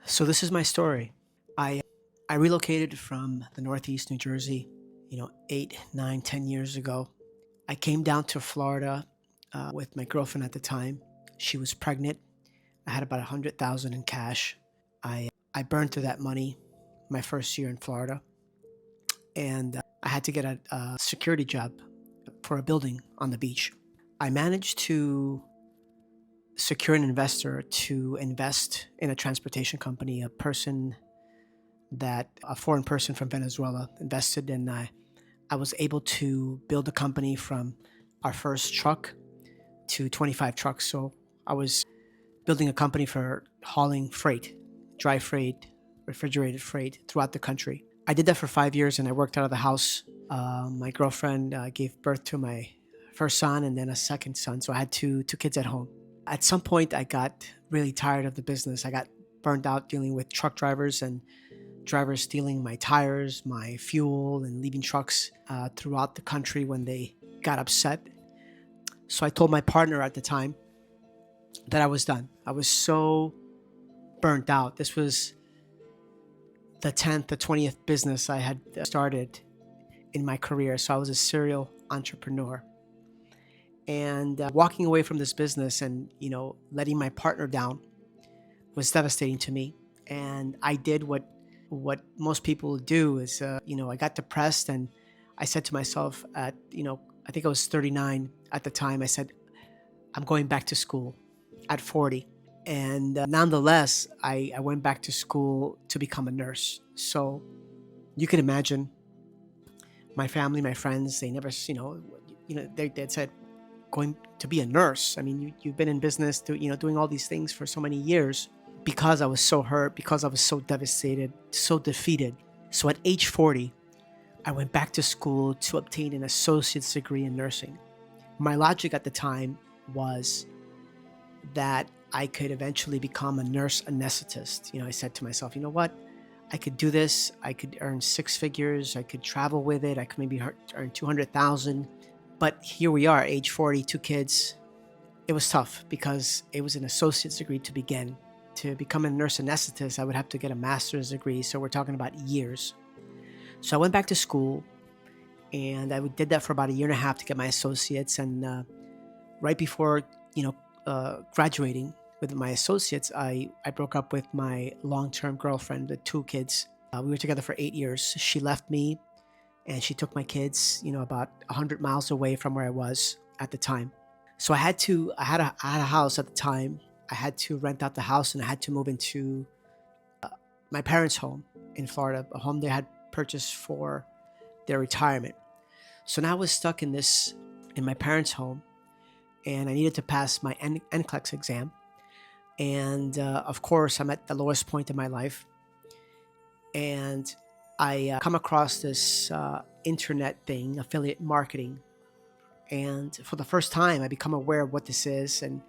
So this is my story. I I relocated from the Northeast New Jersey, 8, 9, 10 years ago. I came down to Florida with my girlfriend at the time. She was pregnant. I had about 100,000 in cash. I burned through that money my first year in Florida, and I had to get a security job for a building on the beach. I managed to secure an investor to invest in a transportation company, a foreign person from Venezuela invested, and I was able to build a company from our first truck to 25 trucks. So I was building a company for hauling freight, dry freight, refrigerated freight throughout the country. I did that for 5 years and I worked out of the house. My girlfriend gave birth to my first son and then a second son. So I had two kids at home. At some point, I got really tired of the business. I got burned out dealing with truck drivers and drivers stealing my tires, my fuel, and leaving trucks throughout the country when they got upset. So I told my partner at the time that I was done. I was so burnt out. This was the 10th, the 20th business I had started in my career. So I was a serial entrepreneur. And walking away from this business and, letting my partner down was devastating to me. And I did what most people do is, I got depressed and I said to myself I think I was 39 at the time. I said, I'm going back to school at 40. And nonetheless, I went back to school to become a nurse. So you can imagine my family, my friends, they never, they said, going to be a nurse. I mean, you've been in business, doing all these things for so many years. Because I was so hurt, because I was so devastated, so defeated. So at age 40, I went back to school to obtain an associate's degree in nursing. My logic at the time was that I could eventually become a nurse anesthetist. I said to myself, you know what? I could do this. I could earn six figures. I could travel with it. I could maybe earn 200,000. But here we are, age 40, two kids. It was tough because it was an associate's degree to begin. To become a nurse anesthetist, I would have to get a master's degree. So we're talking about years. So I went back to school and I did that for about a year and a half to get my associates. And right before, graduating with my associates, I broke up with my long-term girlfriend with two kids. We were together for 8 years. She left me and she took my kids, about 100 miles away from where I was at the time. So I had a house at the time. I had to rent out the house and I had to move into my parents' home in Florida, a home they had purchased for their retirement. So now I was stuck in my parents' home and I needed to pass my NCLEX exam. And of course, I'm at the lowest point in my life. And I come across this internet thing, affiliate marketing. And for the first time, I become aware of what this is. And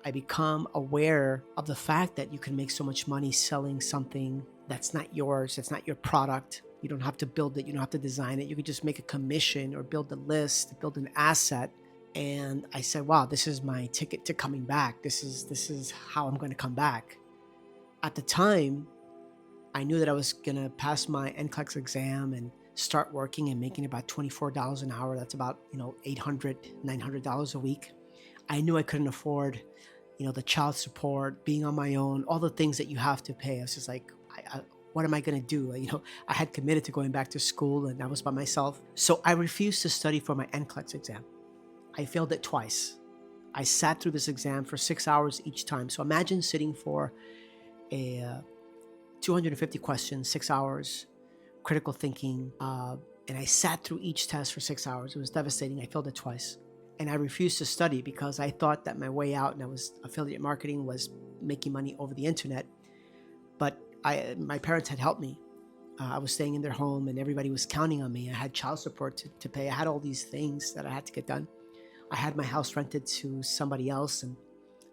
I become aware of the fact that you can make so much money selling something that's not yours, it's not your product. You don't have to build it, you don't have to design it. You could just make a commission or build a list, build an asset. And I said, wow, this is my ticket to coming back. This is how I'm going to come back. At the time, I knew that I was going to pass my NCLEX exam and start working and making about $24 an hour. That's about, $800, $900 a week. I knew I couldn't afford the child support, being on my own, all the things that you have to pay. I was just like, what am I going to do? I had committed to going back to school and I was by myself. So I refused to study for my NCLEX exam. I failed it twice. I sat through this exam for 6 hours each time. So imagine sitting for a 250 questions, 6 hours, critical thinking. And I sat through each test for 6 hours. It was devastating. I failed it twice. And I refused to study because I thought that my way out, and affiliate marketing was making money over the internet. But my parents had helped me. I was staying in their home and everybody was counting on me. I had child support to pay. I had all these things that I had to get done. I had my house rented to somebody else. And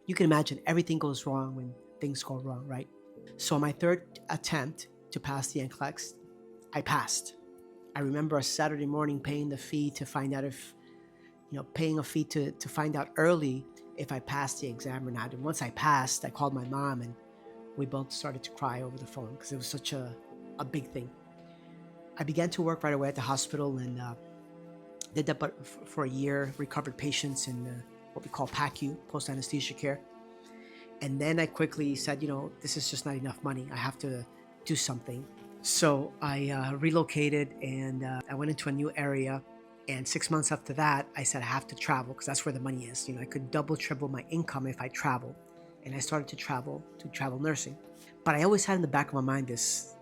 you can imagine everything goes wrong when things go wrong, right? So on my third attempt to pass the NCLEX, I passed. I remember a Saturday morning paying the fee to find out paying a fee to find out early if I passed the exam or not. And once I passed, I called my mom and we both started to cry over the phone because it was such a big thing. I began to work right away at the hospital and did that for a year, recovered patients in what we call PACU, post anesthesia care. And then I quickly said, this is just not enough money. I have to do something. So I relocated and I went into a new area. And 6 months after that, I said I have to travel because that's where the money is. I could double, triple my income if I travel. And I started to travel nursing. But I always had in the back of my mind this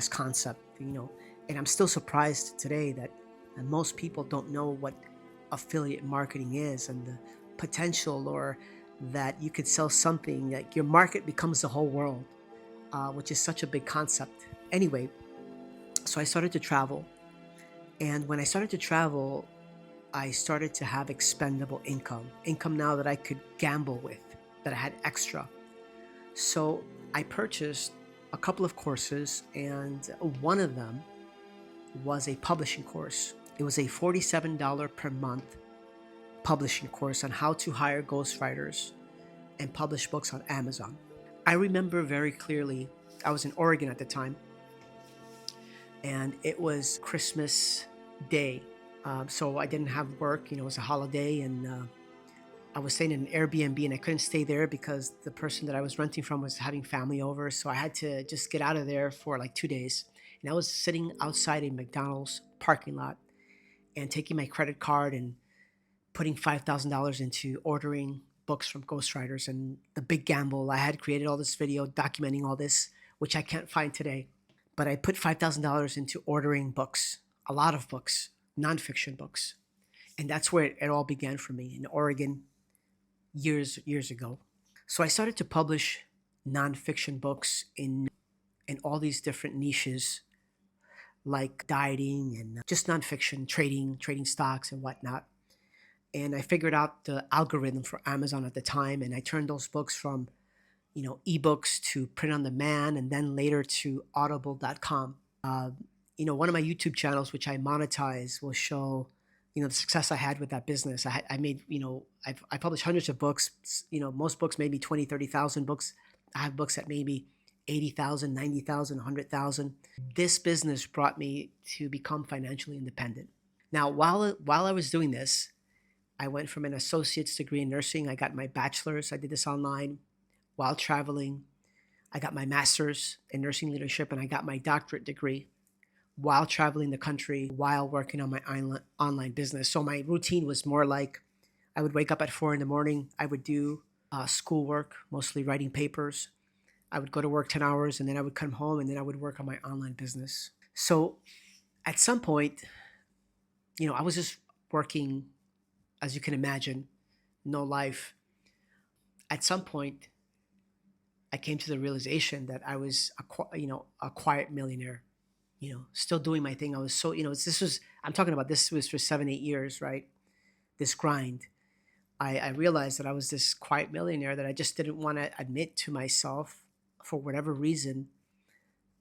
concept, and I'm still surprised today that most people don't know what affiliate marketing is and the potential, or that you could sell something, like your market becomes the whole world, which is such a big concept. Anyway, so I started to travel. And when I started to travel, I started to have expendable income now that I could gamble with, that I had extra. So I purchased a couple of courses, and one of them was a publishing course. It was a $47 per month publishing course on how to hire ghostwriters and publish books on Amazon. I remember very clearly, I was in Oregon at the time, and it was Christmas Day. So I didn't have work, it was a holiday, and I was staying in an Airbnb, and I couldn't stay there because the person that I was renting from was having family over. So I had to just get out of there for like 2 days. And I was sitting outside a McDonald's parking lot and taking my credit card and putting $5,000 into ordering books from ghostwriters, and the big gamble. I had created all this video documenting all this, which I can't find today. But I put $5,000 into ordering books, a lot of books, nonfiction books. And that's where it all began for me in Oregon years ago. So I started to publish nonfiction books in all these different niches, like dieting and just nonfiction, trading stocks and whatnot. And I figured out the algorithm for Amazon at the time, and I turned those books from ebooks to print on demand, and then later to audible.com. One of my YouTube channels, which I monetize, will show the success I had with that business. I made, I published hundreds of books. Most books maybe 20, 30,000 books. I have books that maybe 80,000, 90,000, 100,000. This business brought me to become financially independent. Now, while I was doing this, I went from an associate's degree in nursing. I got my bachelor's. I did this online while traveling. I got my master's in nursing leadership, and I got my doctorate degree while traveling the country, while working on my online business. So my routine was more like I would wake up at 4 in the morning. I would do schoolwork, mostly writing papers. I would go to work 10 hours, and then I would come home, and then I would work on my online business. So at some point, I was just working, as you can imagine, no life. At some point, I came to the realization that I was a quiet millionaire, still doing my thing. I was so, I'm talking about, this was for 7, 8 years, right? This grind. I realized that I was this quiet millionaire that I just didn't want to admit to myself, for whatever reason,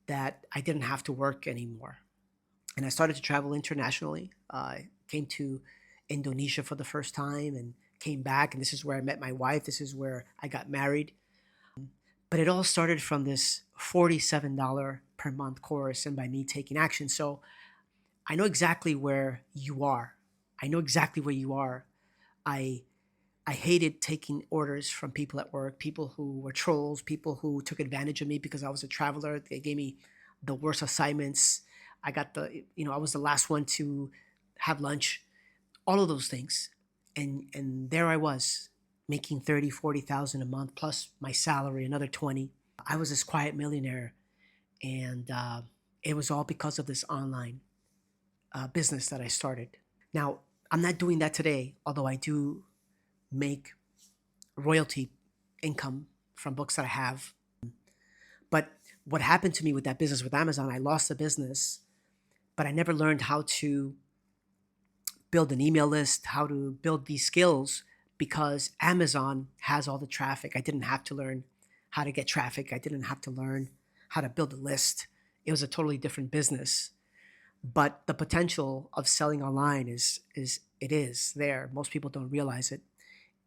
that I didn't have to work anymore. And I started to travel internationally. I came to Indonesia for the first time and came back. And this is where I met my wife. This is where I got married. But it all started from this $47 per month course and by me taking action. So I know exactly where you are. I know exactly where you are. I hated taking orders from people at work, people who were trolls, people who took advantage of me because I was a traveler. They gave me the worst assignments. I was the last one to have lunch, all of those things. And there I was, making 30, 40,000 a month plus my salary, another 20. I was this quiet millionaire. And it was all because of this online business that I started. Now, I'm not doing that today, although I do make royalty income from books that I have. But what happened to me with that business with Amazon, I lost the business, but I never learned how to build an email list, how to build these skills, because Amazon has all the traffic. I didn't have to learn how to get traffic. I didn't have to learn how to build a list. It was a totally different business. But the potential of selling online is there. Most people don't realize it.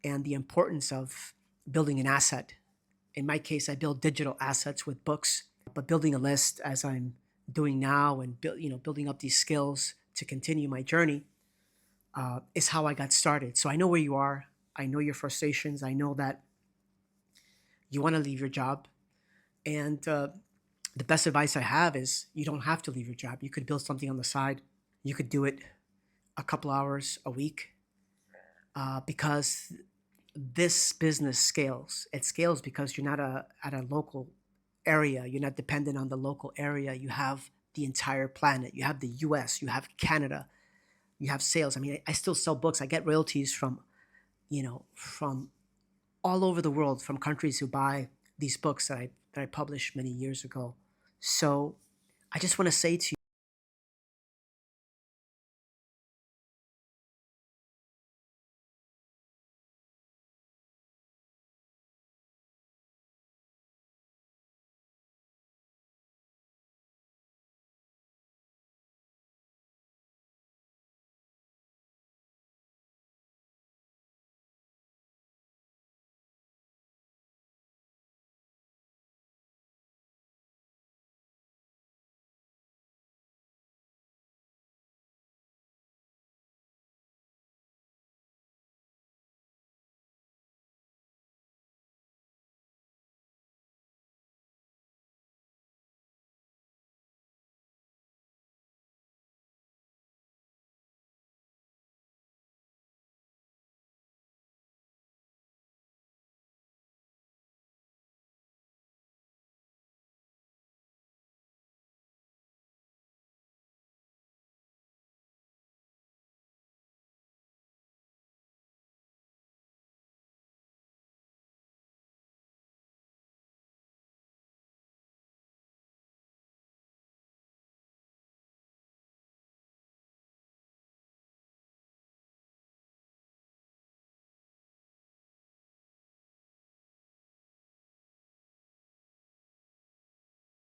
And the importance of building an asset In my case, I build digital assets with books, but building a list as I'm doing now and building up these skills to continue my journey is how I got started. So I know where you are. I know your frustrations. I know that you want to leave your job. And the best advice I have is you don't have to leave your job. You could build something on the side. You could do it a couple hours a week because this business scales. It scales because you're not at a local area. You're not dependent on the local area. You have the entire planet. You have the US, you have Canada, you have sales. I mean, I still sell books. I get royalties from, from all over the world, from countries who buy these books that I published many years ago. So I just want to say to